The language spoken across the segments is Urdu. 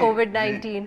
COVID-19?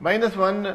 -1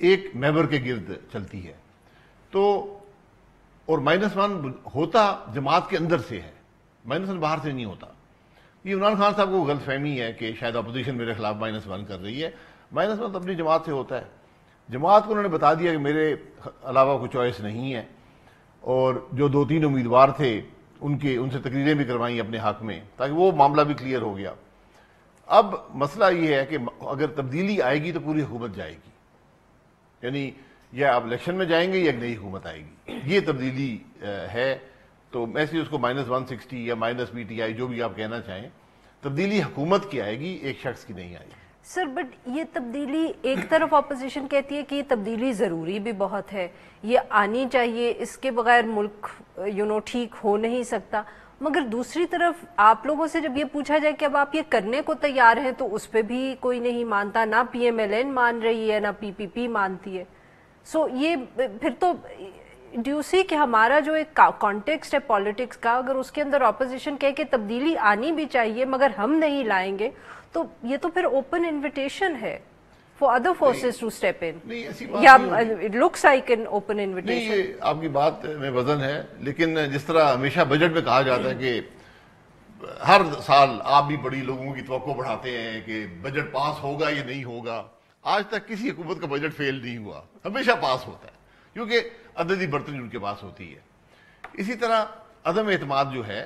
ایک میمبر کے گرد چلتی ہے. تو اور -1 ہوتا جماعت کے اندر سے ہے, -1 باہر سے نہیں ہوتا. یہ عمران خان صاحب کو غلط فہمی ہے کہ شاید اپوزیشن میرے خلاف -1 کر رہی ہے. -1 اپنی جماعت سے ہوتا ہے. جماعت کو انہوں نے بتا دیا کہ میرے علاوہ کوئی چوائس نہیں ہے, اور جو 2-3 امیدوار تھے ان سے تقریریں بھی کروائیں اپنے حق میں, تاکہ وہ معاملہ بھی کلیئر ہو گیا. اب مسئلہ یہ ہے کہ اگر تبدیلی آئے گی تو پوری حکومت جائے گی, یعنی یا آپ الیکشن میں جائیں گے یا ایک نئی حکومت آئے گی, یہ تبدیلی ہے. تو میں اس کو -160 یا -PTI جو بھی آپ کہنا چاہیں, تبدیلی حکومت کی آئے گی, ایک شخص کی نہیں آئے گی. سر بٹ یہ تبدیلی ایک طرف اپوزیشن کہتی ہے کہ یہ تبدیلی ضروری بھی بہت ہے, یہ آنی چاہیے, اس کے بغیر ملک ٹھیک ہو نہیں سکتا, مگر دوسری طرف آپ لوگوں سے جب یہ پوچھا جائے کہ اب آپ یہ کرنے کو تیار ہیں تو اس پہ بھی کوئی نہیں مانتا, نہ PMLN مان رہی ہے نہ PPP مانتی ہے. سو یہ پھر تو ڈیو سی کہ ہمارا جو ایک کانٹیکسٹ ہے پالیٹکس کا, اگر اس کے اندر اپوزیشن کہے کہ تبدیلی آنی بھی چاہیے مگر ہم نہیں لائیں گے, تو یہ تو پھر اوپن انویٹیشن ہے for other forces to step in, یا it looks like an open invitation. یہ آپ کی بات میں وزن ہے, لیکن جس طرح ہمیشہ بجٹ میں کہا جاتا ہے کہ ہر سال آپ بھی بڑی لوگوں کی توقع بڑھاتے ہیں کہ بجٹ پاس ہوگا یا نہیں ہوگا, آج تک کسی حکومت کا بجٹ فیل نہیں ہوا, ہمیشہ پاس ہوتا ہے, کیونکہ عددی برتری ان کے پاس ہوتی ہے. اسی طرح عدم اعتماد جو ہے,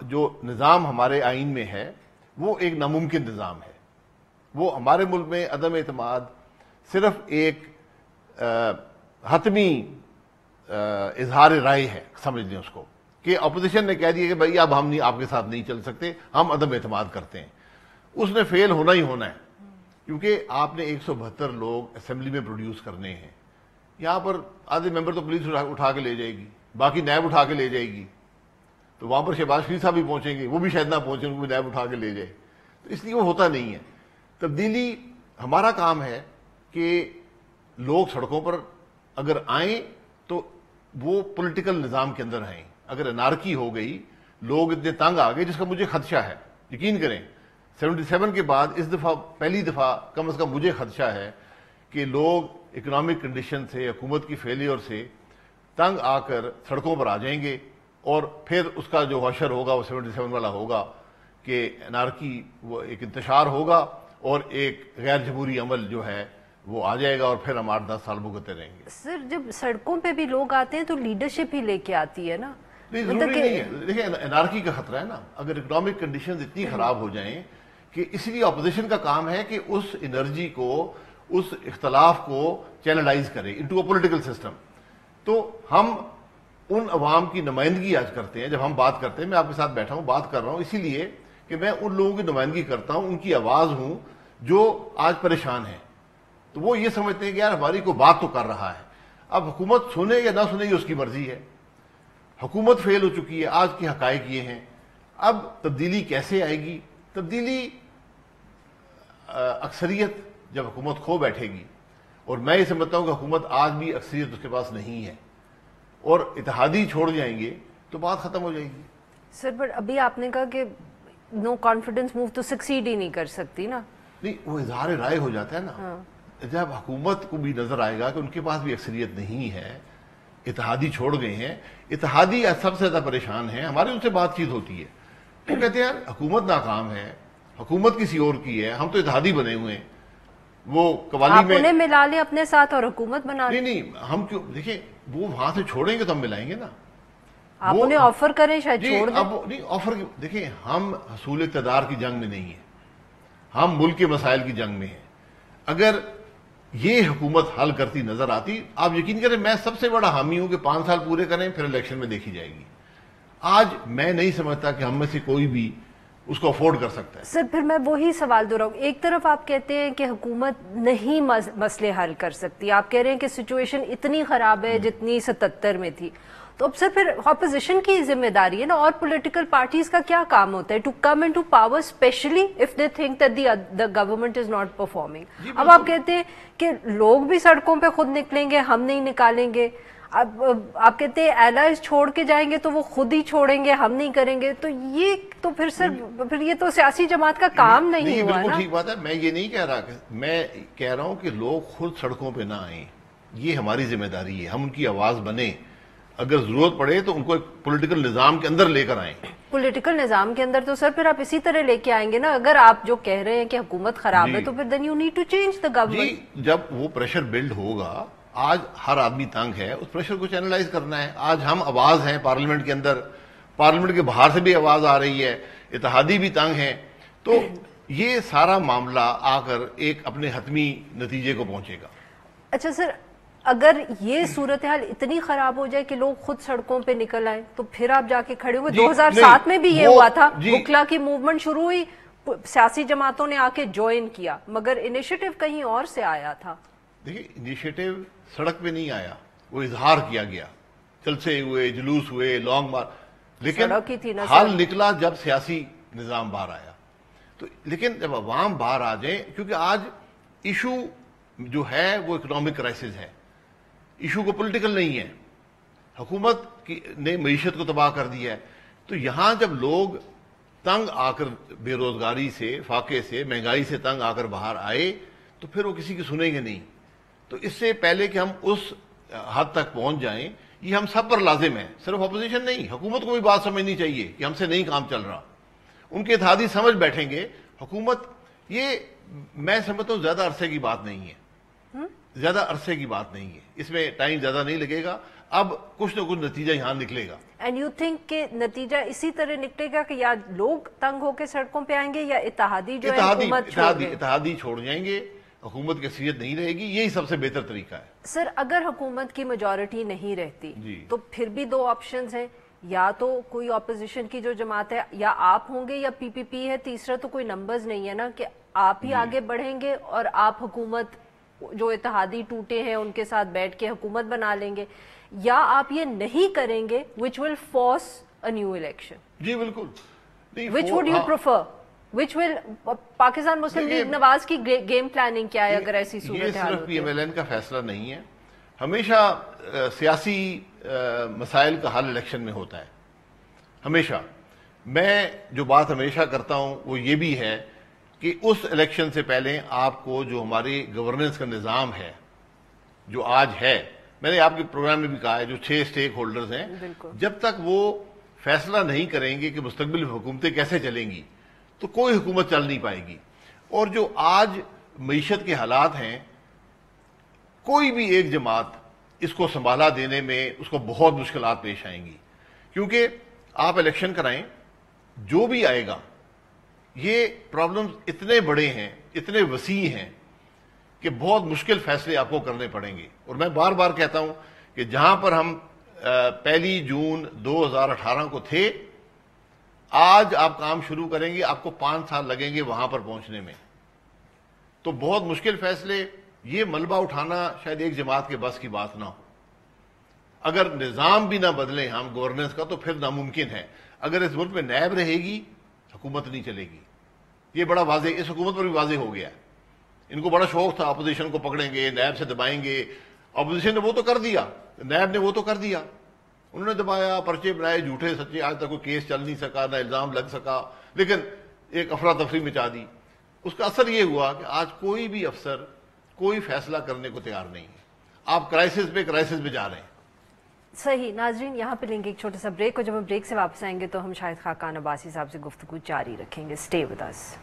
جو نظام ہمارے آئین میں ہے وہ ایک ناممکن نظام ہے. وہ ہمارے ملک میں عدم اعتماد صرف ایک حتمی اظہار رائے ہے, سمجھ لیں اس کو, کہ اپوزیشن نے کہہ دیا کہ بھائی اب ہم آپ کے ساتھ نہیں چل سکتے, ہم عدم اعتماد کرتے ہیں. اس نے فیل ہونا ہی ہونا ہے, کیونکہ آپ نے 172 لوگ اسمبلی میں پروڈیوس کرنے ہیں. یہاں پر آدھے ممبر تو پولیس اٹھا کے لے جائے گی, باقی نیب اٹھا کے لے جائے گی, تو وہاں پر شہباز شریف صاحب بھی پہنچیں گے, وہ بھی شاید نہ پہنچیں, ان کو نیب اٹھا کے لے جائے. تو اس لیے وہ ہوتا نہیں ہے. تبدیلی ہمارا کام ہے کہ لوگ سڑکوں پر اگر آئیں تو وہ پولیٹیکل نظام کے اندر آئیں. اگر انارکی ہو گئی, لوگ اتنے تنگ آ گئے, جس کا مجھے خدشہ ہے, یقین کریں 77 کے بعد اس دفعہ پہلی دفعہ کم از کم مجھے خدشہ ہے کہ لوگ اکنامک کنڈیشن سے, حکومت کی فیلیور سے تنگ آ کر سڑکوں پر آ جائیں گے, اور پھر اس کا جو حشر ہوگا وہ 77 والا ہوگا کہ انارکی وہ ایک انتشار ہوگا اور ایک غیر جمہوری عمل جو ہے وہ آ جائے گا, اور پھر ہم 8-10 سال بھگتتے رہیں گے. سر جب سڑکوں پہ بھی لوگ آتے ہیں تو لیڈرشپ ہی لے کے آتی ہے نا. نہیں, ضروری نہیں ہے. دیکھیں انارکی کا خطرہ ہے نا, اگر اکنامک کنڈیشنز اتنی خراب ہو جائیں کہ اس لیے اپوزیشن کا کام ہے کہ اس انرجی کو, اس اختلاف کو چینلائز کرے انٹو اے پولیٹیکل سسٹم. تو ہم ان عوام کی نمائندگی آج کرتے ہیں. جب ہم بات کرتے ہیں, میں آپ کے ساتھ بیٹھا ہوں بات کر رہا ہوں اسی لیے کہ میں ان لوگوں کی نمائندگی کرتا ہوں, ان کی آواز ہوں جو آج پریشان ہیں. تو وہ یہ سمجھتے ہیں کہ یار ہماری کو بات تو کر رہا ہے, اب حکومت سنے یا نہ سنے یہ اس کی مرضی ہے. حکومت فیل ہو چکی ہے, آج کے حقائق یہ ہیں. اب تبدیلی کیسے آئے گی؟ تبدیلی اکثریت جب حکومت کھو بیٹھے گی, اور میں یہ سمجھتا ہوں کہ حکومت آج بھی اکثریت اس کے پاس نہیں ہے, اور اتحادی چھوڑ جائیں گے تو بات ختم ہو جائے گی. سر بٹ ابھی آپ نے کہا کہ نو کانفیڈنس موو تو سکسیڈ ہی نہیں کر سکتی نا. نہیں, وہ اظہار رائے ہو جاتا ہے نا. جب حکومت کو بھی نظر آئے گا کہ ان کے پاس بھی اکثریت نہیں ہے, اتحادی چھوڑ گئے ہیں, اتحادی سب سے زیادہ پریشان ہیں. ہماری ان سے بات چیت ہوتی ہے, وہ کہتے ہیں حکومت ناکام ہے, حکومت کسی اور کی ہے, ہم تو اتحادی بنے ہوئے ہیں. وہ قوالی میں انہیں ملا لیں اپنے ساتھ اور حکومت بنا لیں. نہیں, ہم کیوں, دیکھیں وہ وہاں سے چھوڑیں گے تو ہم ملائیں گے نا. آپ انہیں آفر کریں, شاید چھوڑ دیں. اب نہیں آفر, دیکھیں ہم حصول اقتدار کی جنگ میں نہیں ہیں, ہم ملک کے مسائل کی جنگ میں ہیں. اگر یہ حکومت حل کرتی نظر آتی, آپ یقین کریں میں سب سے بڑا حامی ہوں کہ 5 سال پورے کریں پھر الیکشن میں دیکھی جائے گی. آج میں نہیں سمجھتا کہ ہم میں سے کوئی بھی اس کو افورڈ کر سکتا ہے. سر پھر میں وہی سوال دہراؤں, ایک طرف آپ کہتے ہیں کہ حکومت نہیں مسئلے حل کر سکتی, آپ کہہ رہے ہیں کہ سچویشن اتنی خراب ہے جتنی 77 میں تھی, تو اب سر پھر اپوزیشن کی ذمہ داری ہے نا, اور پولیٹیکل پارٹیز کا کیا کام ہوتا ہے to come into power especially if they think that the government is not performing. اب آپ کہتے ہیں کہ لوگ بھی سڑکوں پہ خود نکلیں گے, ہم نہیں نکالیں گے. اب آپ کہتے ہیں ایلائز چھوڑ کے جائیں گے تو وہ خود ہی چھوڑیں گے, ہم نہیں کریں گے, تو یہ تو پھر سر پھر یہ تو سیاسی جماعت کا کام نہیں ہوا نا. بالکل ٹھیک بات ہے, میں یہ نہیں کہہ رہا, میں کہہ رہا ہوں کہ لوگ خود سڑکوں پہ نہ آئیں, یہ ہماری ذمہ داری ہے, ہم ان کی آواز بنیں, اگر ضرورت پڑے تو ان کو ایک پولیٹیکل نظام کے اندر لے کر آئیں. پولیٹیکل نظام کے اندر تو سر پھر آپ اسی طرح لے کے آئیں گے نا, اگر آپ جو کہہ رہے ہیں کہ حکومت خراب ہے تو پھر then you need to change the government. جی جب وہ پریشر بلڈ ہوگا, آج ہر آدمی تنگ ہے, اس پریشر کو چینلائز کرنا ہے. آج ہم آواز ہیں پارلیمنٹ کے اندر, پارلیمنٹ کے باہر سے بھی آواز آ رہی ہے, اتحادی بھی تنگ ہیں, تو یہ سارا معاملہ آ کر ایک اپنے حتمی نتیجے کو پہنچے گا. اچھا سر, اگر یہ صورتحال اتنی خراب ہو جائے کہ لوگ خود سڑکوں پہ نکل آئے تو پھر آپ جا کے کھڑے ہوئے. 2007 میں بھی یہ ہوا تھا, بکلا کی موومنٹ شروع ہوئی, سیاسی جماعتوں نے آ کے جوائن کیا, مگر انیشیٹو کہیں اور سے آیا تھا. دیکھیے انیشیٹو سڑک پہ نہیں آیا, وہ اظہار کیا گیا, جلسے ہوئے, جلوس ہوئے, لانگ مارچ, لیکن حل نکلا جب سیاسی نظام باہر آیا. تو لیکن جب عوام باہر آ جائیں, کیونکہ آج ایشو جو ہے وہ اکنامک کرائسس ہے, ایشو کو پولیٹیکل نہیں ہے, حکومت نے معیشت کو تباہ کر دیا ہے, تو یہاں جب لوگ تنگ آ کر بے روزگاری سے, فاقے سے, مہنگائی سے تنگ آ کر باہر آئے تو پھر وہ کسی کی سنیں گے نہیں. تو اس سے پہلے کہ ہم اس حد تک پہنچ جائیں, یہ ہم سب پر لازم ہے, صرف اپوزیشن نہیں, حکومت کو بھی بات سمجھنی چاہیے کہ ہم سے نہیں کام چل رہا. ان کے اتحادی سمجھ بیٹھیں گے, حکومت, یہ میں سمجھتا ہوں زیادہ عرصے کی بات نہیں ہے, زیادہ عرصے کی بات نہیں ہے, اس میں ٹائم زیادہ نہیں لگے گا, اب کچھ نہ کچھ نتیجہ یہاں نکلے گا. اینڈ یو تھنک کہ نتیجہ اسی طرح نکلے گا کہ یا لوگ تنگ ہو کے سڑکوں پہ آئیں گے یا اتحادی جو ہے حکومت چھوڑ دیں گے؟ اتحادی چھوڑ جائیں گے, حکومت کی اکثریت نہیں رہے گی, یہی سب سے بہتر طریقہ ہے. سر اگر حکومت کی میجورٹی نہیں رہتی تو پھر بھی دو آپشنز ہیں, یا تو کوئی اپوزیشن کی جو جماعت ہے, یا آپ ہوں گے یا پی پی پی ہے, تیسرا تو کوئی نمبرز نہیں ہے نا کہ آپ ہی آگے بڑھیں گے اور آپ حکومت جو اتحادی ٹوٹے ہیں ان کے ساتھ بیٹھ کے حکومت بنا لیں گے, یا آپ یہ نہیں کریں گے which will force a new election. جی بالکل. which would you prefer? which will Pakistan Muslim League Nawaz کی گیم پلاننگ کیا ہے اگر ایسی صورتحال ہوتی ہے؟ یہ صرف پی ایم ایل این کا فیصلہ نہیں ہے, ہمیشہ سیاسی مسائل کا حل الیکشن میں ہوتا ہے, ہمیشہ. میں جو بات ہمیشہ کرتا ہوں وہ یہ بھی ہے کہ اس الیکشن سے پہلے آپ کو جو ہماری گورننس کا نظام ہے جو آج ہے, میں نے آپ کے پروگرام میں بھی کہا ہے, جو 6 اسٹیک ہولڈرز ہیں, جب تک وہ فیصلہ نہیں کریں گے کہ مستقبل میں حکومتیں کیسے چلیں گی تو کوئی حکومت چل نہیں پائے گی. اور جو آج معیشت کے حالات ہیں, کوئی بھی ایک جماعت اس کو سنبھالا دینے میں اس کو بہت مشکلات پیش آئیں گی, کیونکہ آپ الیکشن کرائیں, جو بھی آئے گا, یہ پرابلمز اتنے بڑے ہیں, اتنے وسیع ہیں کہ بہت مشکل فیصلے آپ کو کرنے پڑیں گے. اور میں بار بار کہتا ہوں کہ جہاں پر ہم 1 جون 2018 کو تھے, آج آپ کام شروع کریں گے, آپ کو 5 سال لگیں گے وہاں پر پہنچنے میں. تو بہت مشکل فیصلے, یہ ملبہ اٹھانا شاید ایک جماعت کے بس کی بات نہ ہو. اگر نظام بھی نہ بدلیں ہم گورننس کا تو پھر ناممکن ہے. اگر اس ملک میں نیب رہے گی حکومت نہیں چلے گی, یہ بڑا واضح, اس حکومت پر بھی واضح ہو گیا ہے. ان کو بڑا شوق تھا اپوزیشن کو پکڑیں گے, نیب سے دبائیں گے. اپوزیشن نے وہ تو کر دیا, نیب نے وہ تو کر دیا, انہوں نے دبایا, پرچے بنائے جھوٹے سچے, آج تک کوئی کیس چل نہیں سکا, نہ الزام لگ سکا, لیکن ایک افراتفری مچا دی. اس کا اثر یہ ہوا کہ آج کوئی بھی افسر کوئی فیصلہ کرنے کو تیار نہیں ہے. آپ کرائسس پہ جا رہے ہیں. صحیح. ناظرین یہاں پہ لیں گے ایک چھوٹا سا بریک, اور جب ہم بریک سے واپس آئیں گے تو ہم شاہد خاقان عباسی صاحب سے گفتگو جاری رکھیں گے. Stay with us.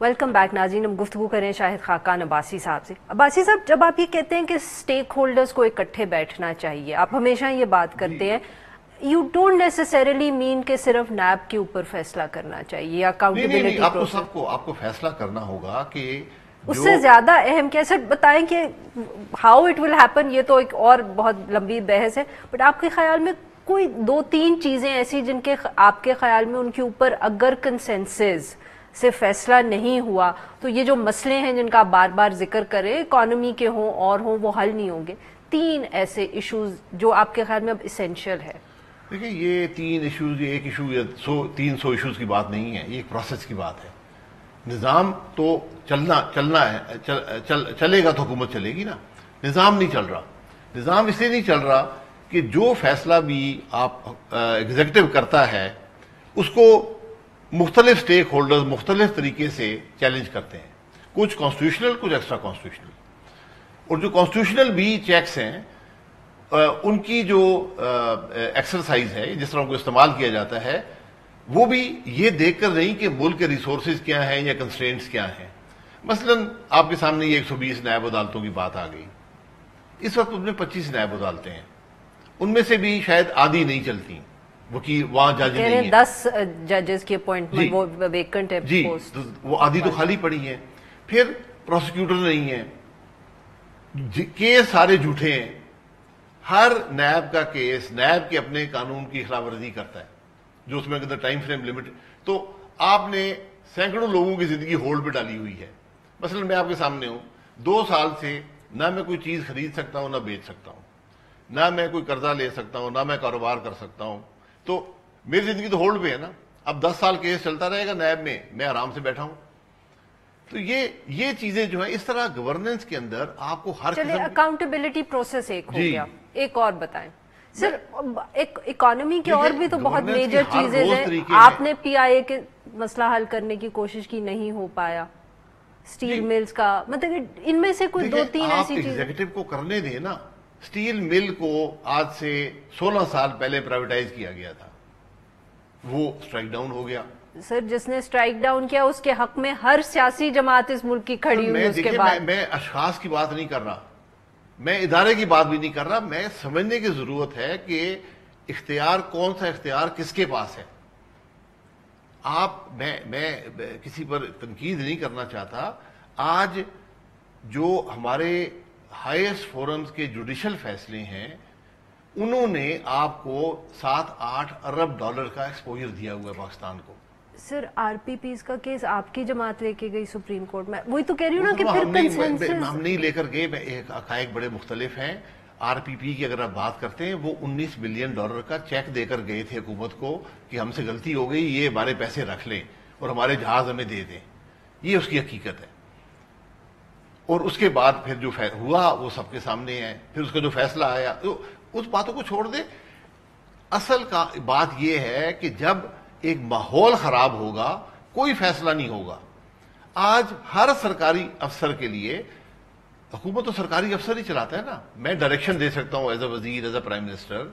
Welcome back ناظرین, ہم گفتگو کریں شاہد خاقان عباسی صاحب سے. عباسی صاحب, جب آپ یہ کہتے ہیں کہ اسٹیک ہولڈرز کو اکٹھے بیٹھنا چاہیے, آپ ہمیشہ یہ بات کرتے ہیں, یو ڈونٹ نیسیسریلی مین کہ صرف نیب کے اوپر فیصلہ کرنا چاہیے یا اکاؤنٹیبلٹی پروسیس؟ آپ کو فیصلہ کرنا ہوگا کہ اس سے زیادہ اہم کیا سر بتائیں کہ ہاؤ اٹ ول ہیپن, یہ تو ایک اور بہت لمبی بحث ہے, بٹ آپ کے خیال میں کوئی 2-3 چیزیں ایسی جن کے آپ کے خیال میں ان کے اوپر اگر کنسنسس سے فیصلہ نہیں ہوا تو یہ جو مسئلے ہیں جن کا آپ بار بار ذکر کریں, اکانومی کے ہوں اور ہوں, وہ حل نہیں ہوں گے. 3 ایسے ایشوز جو آپ کے خیال میں اب اسینشیل ہے؟ دیکھیں یہ 3 ایشوز، یہ ایک ایشو یا 300 ایشوز کی بات نہیں ہے، یہ ایک پروسیس کی بات ہے. نظام تو چلنا ہے، چلے گا تو حکومت چلے گی نا. نظام نہیں چل رہا. نظام اس لیے نہیں چل رہا کہ جو فیصلہ بھی آپ ایگزیکٹو کرتا ہے اس کو مختلف سٹیک ہولڈرز مختلف طریقے سے چیلنج کرتے ہیں، کچھ کانسٹیٹیوشنل، کچھ ایکسٹرا کانسٹیٹیوشنل. اور جو کانسٹیٹیوشنل بھی چیکس ہیں ان کی جو ایکسرسائز ہے، جس طرح ان کو استعمال کیا جاتا ہے، وہ بھی یہ دیکھ کر نہیں کہ ملک کے ریسورسز کیا ہیں یا کنسٹرینٹس کیا ہیں. مثلا آپ کے سامنے یہ 120 نائب عدالتوں کی بات آ گئی. اس وقت ان میں 25 نائب عدالتیں ہیں، ان میں سے بھی شاید آدھی نہیں چلتی، وکیل وہاں جج نہیں ہیں. 10 ججز کی اپوائنٹمنٹ وہ ویکنٹ ہے جی، پوسٹ، وہ آدھی تو خالی پڑی ہیں. پھر پروسیکیوٹر نہیں ہیں، کیس سارے جھوٹے ہیں. ہر نیب کا کیس نیب کے اپنے قانون کی خلاف ورزی کرتا ہے، جو اس میں اندر ٹائم فریم لمٹ. تو آپ نے سینکڑوں لوگوں کی زندگی ہولڈ پہ ڈالی ہوئی ہے. مثلا میں آپ کے سامنے ہوں، 2 سال سے نہ میں کوئی چیز خرید سکتا ہوں، نہ بیچ سکتا ہوں، نہ میں کوئی قرضہ لے سکتا ہوں، نہ میں کاروبار کر سکتا ہوں. تو میری زندگی تو ہولڈ پہ ہے نا. اب 10 سال کیس چلتا رہے گا نیب میں آرام سے بیٹھا ہوں. تو یہ چیزیں جو ہیں اس طرح گورننس کے اندر آپ کو ہر چلے اکاؤنٹیبلٹی پروسیس ایک ہو گیا. ایک اور بتائیں سر، اکانومی کے اور بھی تو بہت میجر چیزیں ہیں. آپ نے پی آئی اے کے مسئلہ حل کرنے کی کوشش کی، نہیں ہو پایا. سٹیل ملز کا مطلب ان میں سے کوئی 2-3 ایسی چیزیں ایگزیکٹو کو کرنے دیں نا. سٹیل مل کو آج سے 16 سال پہلے پرائیویٹائز کیا گیا تھا، وہ سٹرائک ڈاؤن ہو گیا. سر جس نے سٹرائک ڈاؤن کیا اس کے حق میں ہر سیاسی جماعت اس ملک کی کھڑی ہوئی. اس کے بعد میں اشخاص کی بات نہیں کر رہا، میں ادارے کی بات بھی نہیں کر رہا. میں سمجھنے کی ضرورت ہے کہ اختیار کون سا اختیار کس کے پاس ہے. میں کسی پر تنقید نہیں کرنا چاہتا. آج جو ہمارے ہائیسٹ فورمز کے جوڈیشل فیصلے ہیں، انہوں نے آپ کو 7-8 ارب ڈالر کا ایکسپوجر دیا ہوا ہے پاکستان کو. سر آر پی پیز کا کیس آپ کی جماعت لے کے گئی سپریم کورٹ میں، وہی تو کہہ رہی ہوں نا کہ پھر کنسنسس ہم نہیں لے کر گئے. حقائق بڑے مختلف ہیں. آر پی پی کی اگر آپ بات کرتے ہیں، وہ $19 بلین کا چیک دے کر گئے تھے حکومت کو کہ ہم سے غلطی ہو گئی، یہ ہمارے پیسے رکھ لیں اور ہمارے جہاز ہمیں دے دیں. یہ اس کی حقیقت ہے. اور اس کے بعد پھر جو ہوا وہ سب کے سامنے ہے. پھر اس کا جو فیصلہ آیا، تو اس باتوں کو چھوڑ دیں. اصل کا بات یہ ہے کہ جب ایک ماحول خراب ہوگا کوئی فیصلہ نہیں ہوگا. آج ہر سرکاری افسر کے لیے، حکومت تو سرکاری افسر ہی چلاتا ہے نا. میں ڈائریکشن دے سکتا ہوں ایز اے وزیر، as a prime minister,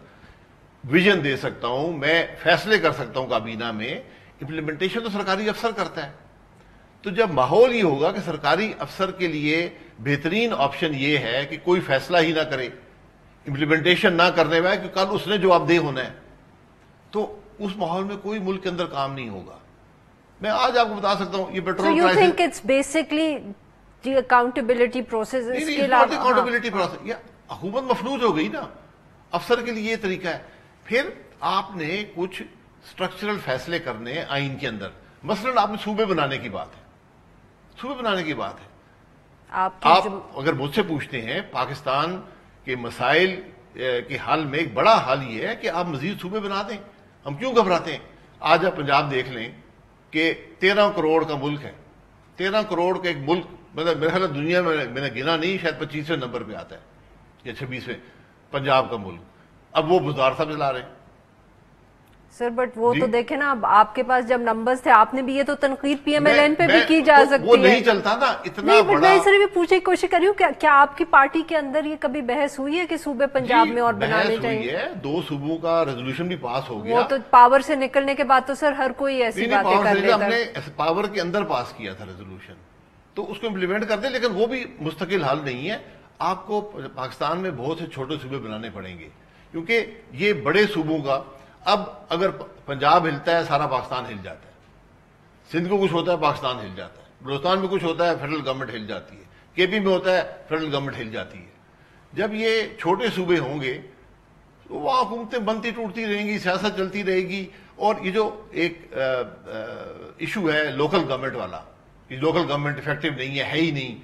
vision دے سکتا ہوں، میں فیصلے کر سکتا ہوں کابینہ میں. امپلیمنٹیشن تو سرکاری افسر کرتا ہے. تو جب ماحول یہ ہوگا کہ سرکاری افسر کے لیے بہترین آپشن یہ ہے کہ کوئی فیصلہ ہی نہ کرے، امپلیمنٹیشن نہ کرنے میں، کہ کل اس نے جواب دہ ہونا ہے، تو اس ماحول میں کوئی ملک کے اندر کام نہیں ہوگا. میں آج آپ کو بتا سکتا ہوں یہ پیٹرول you think it's basically the accountability process. اس کے علاوہ اکاؤنٹیبلٹی پروسیس، یا حکومت مفلوج ہو گئی نا. افسر کے لیے یہ طریقہ ہے. پھر آپ نے کچھ سٹرکچرل فیصلے کرنے آئین کے اندر. مثلا آپ نے صوبے بنانے کی بات ہے، صوبے بنانے کی بات ہے. آپ اگر مجھ سے پوچھتے ہیں، پاکستان کے مسائل کے حل میں ایک بڑا حل یہ ہے کہ آپ مزید صوبے بنا دیں. ہم کیوں گھبراتے ہیں؟ آج آپ پنجاب دیکھ لیں کہ 13 کروڑ کا ملک ہے. 13 کروڑ کا ایک ملک، مطلب میرے خیال دنیا میں نے گنا نہیں، شاید 25ویں نمبر پہ آتا ہے یا 26ویں پنجاب کا ملک. اب وہ بزدار صاحب چلا رہے ہیں. سر بٹ وہ تو دیکھیں نا، اب آپ کے پاس جب نمبرز تھے، آپ نے بھی یہ تو تنقید پی ایم ایل این پہ بھی کی جا سکتی ہے. وہ نہیں چلتا نا اتنا بڑا. میں اس بھی پوچھنے کی کوشش کر رہی ہوں، کیا آپ کی پارٹی کے اندر یہ کبھی بحث ہوئی ہے کہ صوبے پنجاب میں اور بنانے چاہیے؟ 2 صوبوں کا ریزولوشن بھی پاس ہو گیا. وہ تو پاور سے نکلنے کے بعد تو سر ہر کوئی ایسی باتیں کر لیتا ہے. ہم نے پاور کے اندر پاس کیا تھا ریزولوشن، تو اس کو امپلیمنٹ کر دیں. لیکن وہ بھی مستقل حل نہیں ہے. آپ کو پاکستان میں بہت سے چھوٹے صوبے بنانے پڑیں گے، کیونکہ یہ بڑے صوبوں کا، اب اگر پنجاب ہلتا ہے سارا پاکستان ہل جاتا ہے. سندھ کو کچھ ہوتا ہے پاکستان ہل جاتا ہے. بلوچستان میں کچھ ہوتا ہے فیڈرل گورنمنٹ ہل جاتی ہے. کے پی میں ہوتا ہے فیڈرل گورنمنٹ ہل جاتی ہے. جب یہ چھوٹے صوبے ہوں گے تو وہاں حکومتیں بنتی ٹوٹتی رہیں گی، سیاست چلتی رہے گی. اور یہ جو ایک ایشو ہے لوکل گورنمنٹ والا، یہ لوکل گورنمنٹ افیکٹو نہیں ہے ہی نہیں.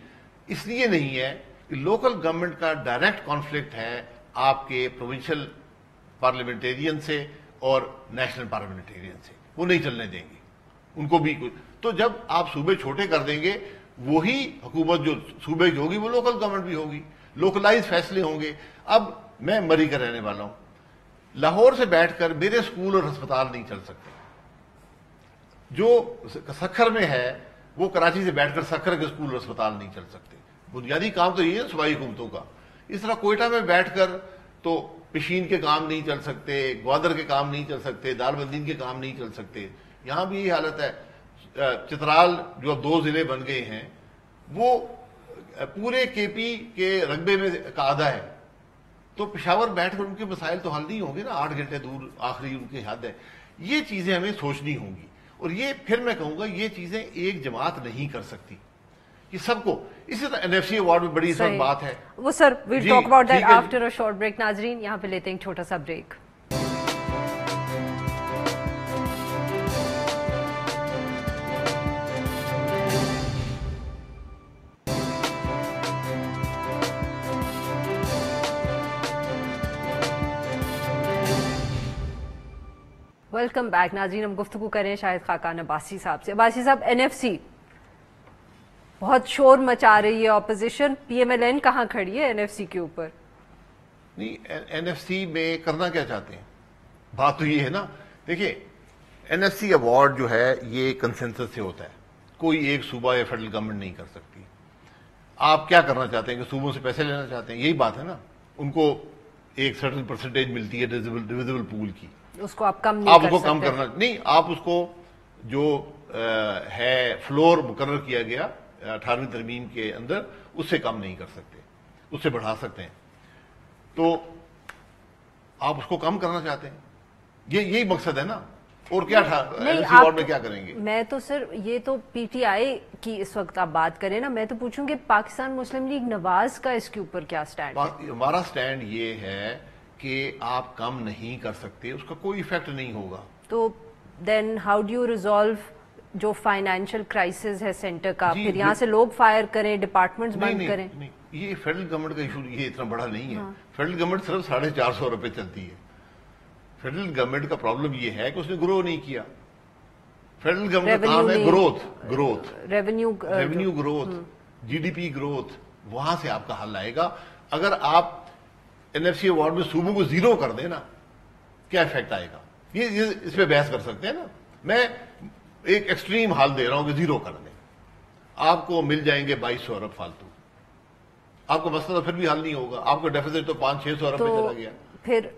اس لیے نہیں ہے کہ لوکل گورنمنٹ کا ڈائریکٹ کانفلکٹ ہے آپ کے پروونشل پارلیمنٹیرین سے اور نیشنل پارلیمنٹیرین سے، وہ نہیں چلنے دیں گے ان کو بھی. تو جب آپ صوبے چھوٹے کر دیں گے، وہی حکومت جو صوبے کی ہوگی وہ لوکل گورنمنٹ بھی ہوگی، لوکلائز فیصلے ہوں گے. اب میں مری کا رہنے والا ہوں، لاہور سے بیٹھ کر میرے اسکول اور ہسپتال نہیں چل سکتے. جو سکھر میں ہے وہ کراچی سے بیٹھ کر سکھر کے اسکول اور ہسپتال نہیں چل سکتے. بنیادی کام تو یہ ہے صوبائی حکومتوں کا. اس طرح کوئٹہ میں بیٹھ کر تو پشین کے کام نہیں چل سکتے، گوادر کے کام نہیں چل سکتے، دار بندین کے کام نہیں چل سکتے. یہاں بھی یہی حالت ہے. چترال جو اب 2 ضلع بن گئے ہیں وہ پورے کے پی کے رقبے میں کا آدھا ہے، تو پشاور بیٹھ کر ان کے مسائل تو حل نہیں ہوں گے نا. 8 گھنٹے دور آخری ان کی حد ہے. یہ چیزیں ہمیں سوچنی ہوں گی. اور یہ پھر میں کہوں گا یہ چیزیں ایک جماعت نہیں کر سکتی، یہ سب کو. اسی طرح NFC ایوارڈ میں بڑی اس وقت بات ہے وہ sir we'll talk about that after a short break. ناظرین یہاں پہ لیتے ہیں ایک چھوٹا سا بریک. Welcome back. ناظرین ہم گفتگو کریں شاہد خاقان عباسی صاحب سے. عباسی صاحب NFC بہت شور مچا رہی ہے اپوزیشن، PMLN کہاں کھڑی ہے NFC کے اوپر؟ نہیں NFC میں کرنا کیا چاہتے ہیں؟ بات تو یہ ہے نا، دیکھیں NFC ایوارڈ جو ہے یہ کنسنسس سے ہوتا ہے، کوئی ایک صوبہ یا فیڈرل گورنمنٹ نہیں کر سکتی. آپ کیا کرنا چاہتے ہیں کہ صوبوں سے پیسے لینا چاہتے ہیں؟ یہی بات ہے نا. ان کو ایک سرٹن پرسنٹیج ملتی ہے ڈویزیبل پول کی، اس کو آپ کم نہیں آپ کر کو سکتے. کم کرنا نہیں، آپ اس کو جو ہے فلور مقرر کیا گیا 18ویں ترمیم کے اندر اس سے کم نہیں کر سکتے، اس سے بڑھا سکتے ہیں. تو آپ اس کو کم کرنا چاہتے ہیں، یہی مقصد ہے نا. اور کیا ایوارڈ میں کیا کریں گے؟ میں تو سر یہ تو PTI کی اس وقت آپ بات کریں نا، میں تو پوچھوں کہ پاکستان مسلم لیگ نواز کا اس کے اوپر کیا سٹینڈ ہے؟ ہمارا سٹینڈ یہ ہے کہ آپ کم نہیں کر سکتے، اس کا کوئی ایفیکٹ نہیں ہوگا. تو then how do you resolve جو فائنینشیل کرائسس ہے سینٹر کا؟ پھر یہاں سے لوگ فائر کریں، ڈپارٹمنٹس بند کریں؟ نہیں، یہ فیڈرل گورنمنٹ کا ایشو یہ اتنا بڑا نہیں ہے. فیڈرل گورنمنٹ صرف 450 روپے چلتی ہے. فیڈرل گورنمنٹ کا پرابلم یہ ہے کہ اس نے گرو نہیں کیا. فیڈرل گورنمنٹ کا کام ہے growth, revenue growth, GDP growth. وہاں سے آپ کا حل آئے گا. اگر آپ NFC ایوارڈ میں صوبوں کو 0 کر دیں نا، کیا ایفیکٹ آئے گا؟ یہ اس پہ بحث کر سکتے ہیں نا. میں ایک ایکسٹریم حال دے رہا ہوں کہ 0 کر دیں، آپ کو مل جائیں گے 2200 ارب فالتو. آپ کا مسئلہ پھر بھی حل نہیں ہوگا. آپ کا ڈیفیسٹ تو 500-600 ارب پہ چلا گیا. پھر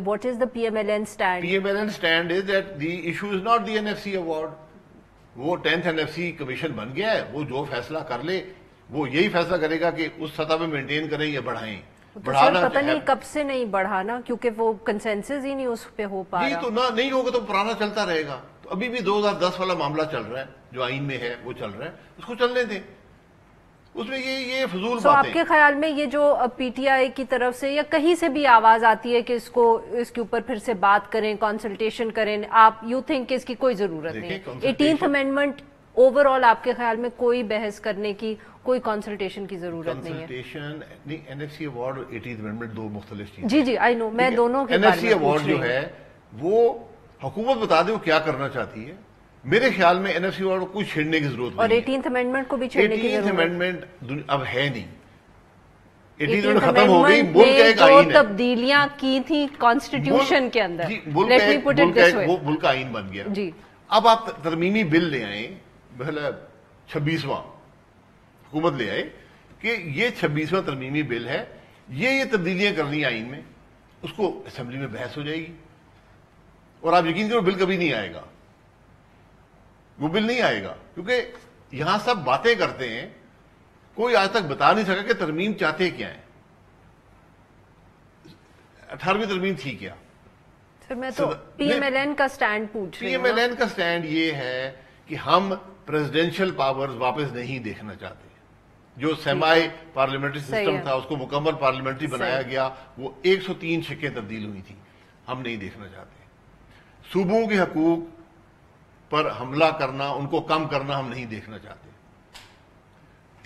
what is the PMLN stand? PMLN stand is that the issue is not the NFC award. وہ 10th NFC کمیشن بن گیا ہے، وہ جو فیصلہ کر لے وہ یہی فیصلہ کرے گا کہ اس سطح پہ مینٹین کریں یا بڑھائیں. بڑھانا پتہ نہیں کب سے نہیں بڑھانا، کیونکہ وہ کنسنسس ہی نہیں اس پہ ہو پا رہا. جی تو نہ نہیں ہوگا تو پرانا چلتا رہے گا. تو ابھی بھی 2010 والا معاملہ چل رہا ہے جو آئین میں ہے، وہ چل رہا ہے، اس کو چلنے دیں. اس میں یہ فضول باتیں. آپ کے خیال میں یہ جو PTI کی طرف سے یا کہیں سے بھی آواز آتی ہے کہ اس کے اوپر پھر سے بات کریں، کنسلٹیشن کریں، آپ یو تھنک کہ اس کی کوئی ضرورت نہیں ہے؟ 18th امینڈمنٹ اوور آل آپ کے خیال میں کوئی بحث کرنے کی، کوئی کنسلٹیشن کی ضرورت نہیں ہے؟ کنسلٹیشن نہیں. NFC ایوارڈ اور 18th امینڈمنٹ دو مختلف چیزیں. جی آئی نو، میں دونوں کے بارے میں NFC ایوارڈ جو ہے وہ حکومت بتا دے وہ کیا کرنا چاہتی ہے. میرے خیال میں NFC ایوارڈ کو کوئی چھیڑنے کی ضرورت نہیں ہے. اور 18th امینڈمنٹ کو بھی چھیڑنے کی ضرورت 18th امینڈمنٹ اب ہے نہیں. 18th امینڈمنٹ ختم ہو گئی. ملک کا ایک آئین ہے. جو تبدیلیاں کی تھیں کانسٹیٹیوشن کے اندر، وہ ملک کا آئین بن گیا. جی اب آپ ترمیمی بل لے آئیں، 26واں حکومت لے آئے کہ یہ 26واں ترمیمی بل ہے، یہ تبدیلیاں کرنی آئین میں، اس کو اسمبلی میں بحث ہو جائے گی. اور آپ یقین کرو بل کبھی نہیں آئے گا. وہ بل نہیں آئے گا کیونکہ یہاں سب باتیں کرتے ہیں، کوئی آج تک بتا نہیں سکا کہ ترمیم چاہتے کیا ہیں. 18ویں ترمیم تھی کیا؟ پھر میں تو PMLN کا سٹینڈ پوچھ رہی ہوں. PMLN کا سٹینڈ یہ ہے کہ ہم پریزیڈینشل پاورز واپس نہیں دیکھنا چاہتے. جو سیمائی پارلیمنٹری سسٹم تھا اس کو مکمل پارلیمنٹری بنایا گیا، وہ 103 شکیں تبدیل ہوئی تھی، ہم نہیں دیکھنا چاہتے. صوبوں کے حقوق پر حملہ کرنا، ان کو کم کرنا ہم نہیں دیکھنا چاہتے.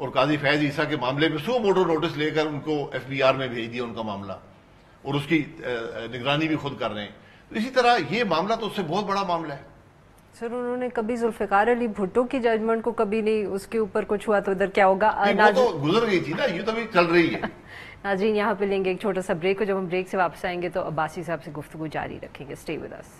اور قاضی فیض عیسیٰ کے معاملے پہ سو موٹو نوٹس لے کر ان کو FBI میں بھیج دیا ان کا معاملہ، اور اس کی نگرانی بھی خود کر رہے ہیں. اسی طرح یہ معاملہ تو اس سے بہت بڑا معاملہ ہے. سر انہوں نے کبھی ذوالفقار علی بھٹو کی ججمنٹ کو کبھی نہیں، اس کے اوپر کچھ ہوا تو ادھر کیا ہوگا؟ وہ تو گزر گئی تھی نا، یہ تو ابھی چل رہی ہے. ناظرین یہاں پہ لیں گے ایک چھوٹا سا بریک کو، جب ہم بریک سے واپس آئیں گے تو عباسی صاحب سے گفتگو جاری رکھیں گے. Stay with us.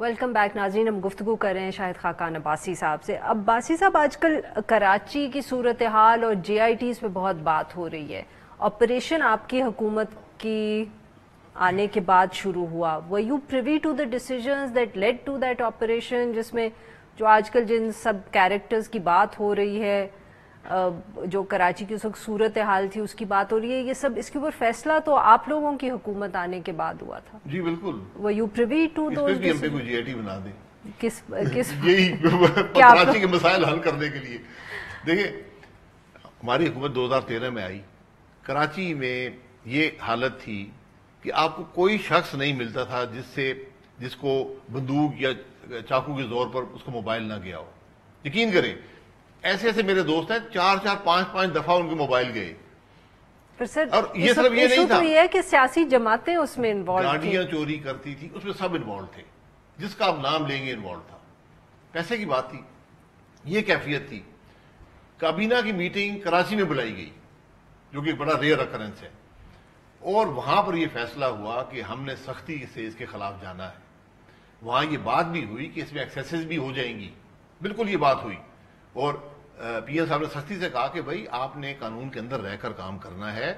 Welcome back ناظرین، ہم گفتگو کر رہے ہیں شاہد خاقان عباسی صاحب سے. عباسی صاحب آج کل کراچی کی صورتحال اور JITs پہ بہت بات ہو رہی ہے. آپریشن آپ کی حکومت کی آنے کے بعد شروع ہوا. were you privy to the decisions that led to that operation، جس میں جو آج کل جن سب کیریکٹرز کی بات ہو رہی ہے، جو کراچی کی اس وقت صورتحال تھی اس کی بات ہو رہی ہے، یہ سب اس کے اوپر فیصلہ تو آپ لوگوں کی حکومت آنے کے بعد ہوا تھا؟ جی بالکل. were you privy to us those پہ بھی ہم پہ کوئی JIT بنا دیں کس یہی کراچی کے مسائل حل کرنے کے لیے. دیکھیں ہماری حکومت 2013 میں آئی، کراچی میں یہ حالت تھی کہ آپ کو کوئی شخص نہیں ملتا تھا جس کو بندوق یا چاقو کے زور پر اس کو موبائل نہ گیا ہو. یقین کریں ایسے ایسے میرے دوست ہیں 4 5 دفعہ ان کے موبائل گئے. اور یہ صرف یہ نہیں تھا، یہ ہے کہ سیاسی جماعتیں اس میں انوالو تھیں، گاڑیاں چوری کرتی تھی، اس میں سب انوالو تھے، جس کا آپ نام لیں گے انوالو تھا. پیسے کی بات تھی، یہ کیفیت تھی. کابینہ کی میٹنگ کراچی میں بلائی گئی جو کہ بڑا ریئر اکرنس ہے، اور وہاں پر یہ فیصلہ ہوا کہ ہم نے سختی سے اس کے خلاف جانا ہے. وہاں یہ بات بھی ہوئی کہ اس میں ایکسیسز بھی ہو جائیں گی، بالکل یہ بات ہوئی. اور PM صاحب نے سختی سے کہا کہ بھائی آپ نے قانون کے اندر رہ کر کام کرنا ہے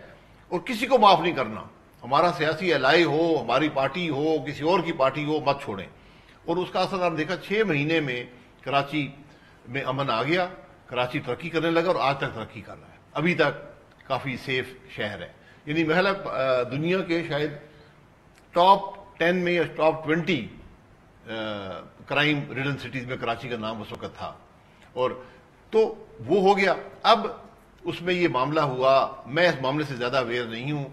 اور کسی کو معاف نہیں کرنا. ہمارا سیاسی الائی ہو، ہماری پارٹی ہو، کسی اور کی پارٹی ہو، مت چھوڑیں. اور اس کا اثر آپ دیکھا 6 مہینے میں کراچی میں امن آ گیا، کراچی ترقی کرنے لگا اور آج تک ترقی کر رہا ہے. ابھی تک کافی سیف شہر ہے. یعنی محل دنیا کے شاید ٹاپ 10 میں یا ٹاپ 20 کرائم ریڈن سٹیز میں کراچی کا نام اس وقت تھا. اور تو وہ ہو گیا. اب اس میں یہ معاملہ ہوا، میں اس معاملے سے زیادہ اویئر نہیں ہوں.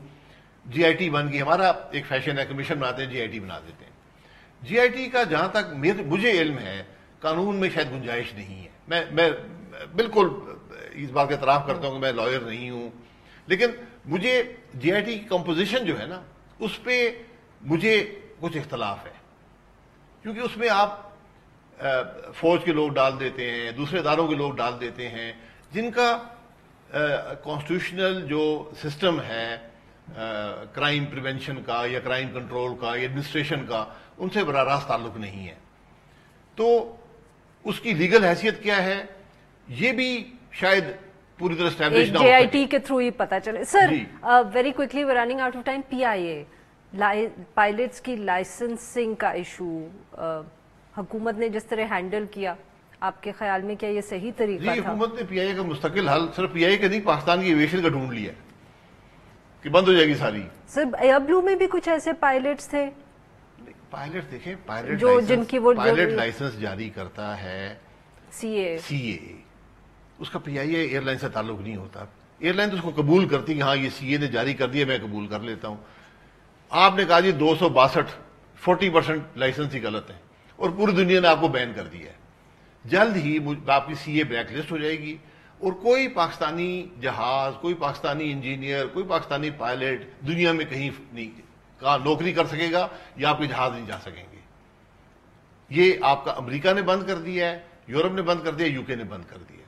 JIT بن گئی، ہمارا ایک فیشن ہے، کمیشن بناتے ہیں JIT بنا دیتے ہیں. JIT کا جہاں تک مجھے علم ہے قانون میں شاید گنجائش نہیں ہے. میں بالکل اس بات کا اعتراف کرتا ہوں کہ میں لائر نہیں ہوں، لیکن مجھے JIT کی کمپوزیشن جو ہے نا اس پہ مجھے کچھ اختلاف ہے، کیونکہ اس میں آپ فوج کے لوگ ڈال دیتے ہیں، دوسرے اداروں کے لوگ ڈال دیتے ہیں جن کا کانسٹیٹیوشنل جو سسٹم ہے کرائم پریونشن کا یا کرائم کنٹرول کا یا ایڈمنسٹریشن کا ان سے براہ راست تعلق نہیں ہے. تو اس کی لیگل حیثیت کیا ہے یہ بھی شاید پوری طرح اسٹیبلش نہ ہو سکے. JIT کے تھرو ہی پتا چلے. Sir very quickly we running out of time. PIA pilots کی لائسنسنگ کا ایشو حکومت نے جس طرح ہینڈل کیا، آپ کے خیال میں کیا یہ صحیح طریقہ تھا؟ حکومت نے PIA کا مستقل حل صرف PIA کا نہیں پاکستان کی ایویشن کا ڈھونڈ لیا کہ بند ہو جائے گی ساری. سر ایئربلو میں بھی کچھ ایسے پائلٹس تھے. پائلٹ دیکھیں، پائلٹ لائسنس جاری کرتا ہے CA، اس کا PIA ایئر لائن سے تعلق نہیں ہوتا. ایئر لائن تو اس کو قبول کرتی کہ ہاں یہ CA نے جاری کر دیا، میں قبول کر لیتا ہوں. آپ نے کہا جی 262 40% لائسنس ہی غلط ہے اور پوری دنیا نے آپ کو بین کر دیا ہے. جلد ہی آپ کی CA بلیک لسٹ ہو جائے گی اور کوئی پاکستانی جہاز، کوئی پاکستانی انجینئر، کوئی پاکستانی پائلٹ دنیا میں کہیں نہیں نوکری کر سکے گا یا آپ کے جہاز نہیں جا سکیں گے. یہ آپ کا امریکہ نے بند کر دیا ہے، یورپ نے بند کر دیا، UK نے بند کر دیا.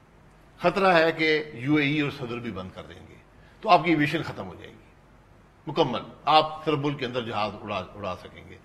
خطرہ ہے کہ UAE اور صدر بھی بند کر دیں گے تو آپ کی ایویشن ختم ہو جائے گی مکمل. آپ صرف ملک کے اندر جہاز اڑا سکیں گے.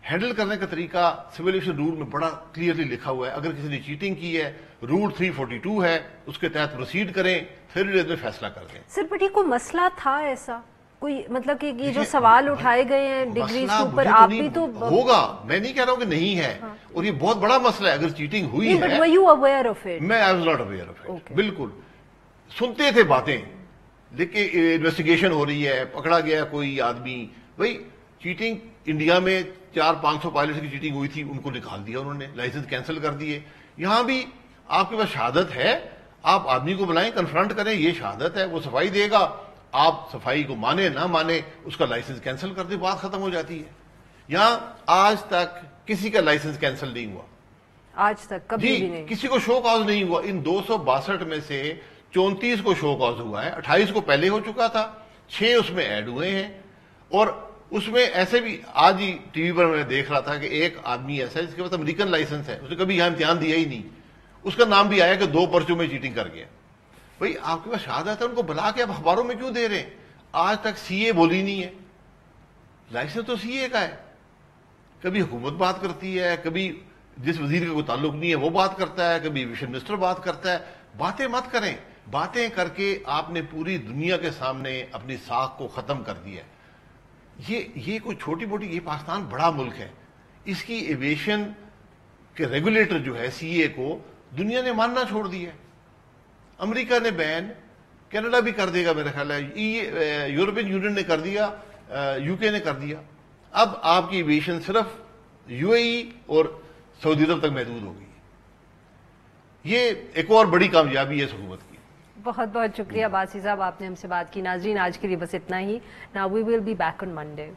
ہینڈل کرنے کا طریقہ سول ایویشن رول میں بڑا کلیئرلی لکھا ہوا ہے. اگر کسی نے چیٹنگ کی ہے، رول 342 ہے، اس کے تحت پروسیڈ کریں، 30 ڈیز میں فیصلہ کر دیں. سر بٹ یہ کوئی مسئلہ تھا ایسا کوئی، مطلب کہ یہ جو سوال اٹھائے گئے ہیں ڈگریز کے اوپر، آپ بھی تو ہوگا، میں نہیں کہہ رہا ہوں کہ نہیں ہے، اور یہ بہت بڑا مسئلہ ہے. اگر چیٹنگ ہوئی ہے، but were you aware of it؟ میں I was not aware of it. بالکل سنتے تھے باتیں، لیکن انویسٹیگیشن ہو رہی ہے، پکڑا گیا کوئی آدمی. بھائی چیٹنگ انڈیا میں 400-500 پائلٹس کی چیٹنگ ہوئی تھی، ان کو نکال دیا انہوں نے، لائسنس کینسل کر دیے. یہاں بھی آپ کے پاس شہادت ہے، آپ آدمی کو بلائیں, کنفرنٹ کریں, یہ شہادت ہے, وہ صفائی دے گا, آپ صفائی کو مانے نہ مانے اس کا لائسنس کینسل کر دیں, بات ختم ہو جاتی ہے. یہاں آج تک کسی کا لائسنس کینسل نہیں ہوا, آج تک کبھی بھی نہیں, کسی کو شو کاز نہیں ہوا. ان 262 میں سے 34 کو شو کاز ہوا ہے, 28 کو پہلے ہو چکا تھا, 6 اس میں ایڈ ہوئے ہیں. اور اس میں ایسے بھی آج ہی ٹی وی پر میں دیکھ رہا تھا کہ ایک آدمی ایسا ہے جس کے پاس امریکن لائسنس ہے, اس نے کبھی یہاں امتحان دیا ہی نہیں, اس کا نام بھی آیا کہ 2 پرچوں میں چیٹنگ کر گیا. بھائی آپ کے پاس شہادت ہے, ان کو بلا کے آپ اخباروں میں کیوں دے رہے ہیں؟ آج تک سی اے بولی نہیں ہے, لائسنس تو سی اے کا ہے. کبھی حکومت بات کرتی ہے, کبھی جس وزیر کا کوئی تعلق نہیں ہے وہ بات کرتا ہے, کبھی ویژن منسٹر بات کرتا ہے. باتیں مت کریں, باتیں کر کے آپ نے پوری دنیا کے سامنے اپنی ساکھ کو ختم کر دیا ہے. یہ کوئی چھوٹی موٹی, یہ پاکستان بڑا ملک ہے, اس کی ایویشن کے ریگولیٹر جو ہے سی اے کو دنیا نے ماننا چھوڑ دیا ہے. امریکہ نے بین, کینیڈا بھی کر دے گا میرا خیال ہے, یورپین یونین نے کر دیا, یو کے نے کر دیا. اب آپ کی ایویشن صرف یو اے ای اور سعودی عرب تک محدود ہو گئی. یہ ایک اور بڑی کامیابی ہے اس حکومت کی. بہت بہت شکریہ باسی صاحب, آپ نے ہم سے بات کی. ناظرین آج کے لیے بس اتنا ہی. Now we will be back on Monday.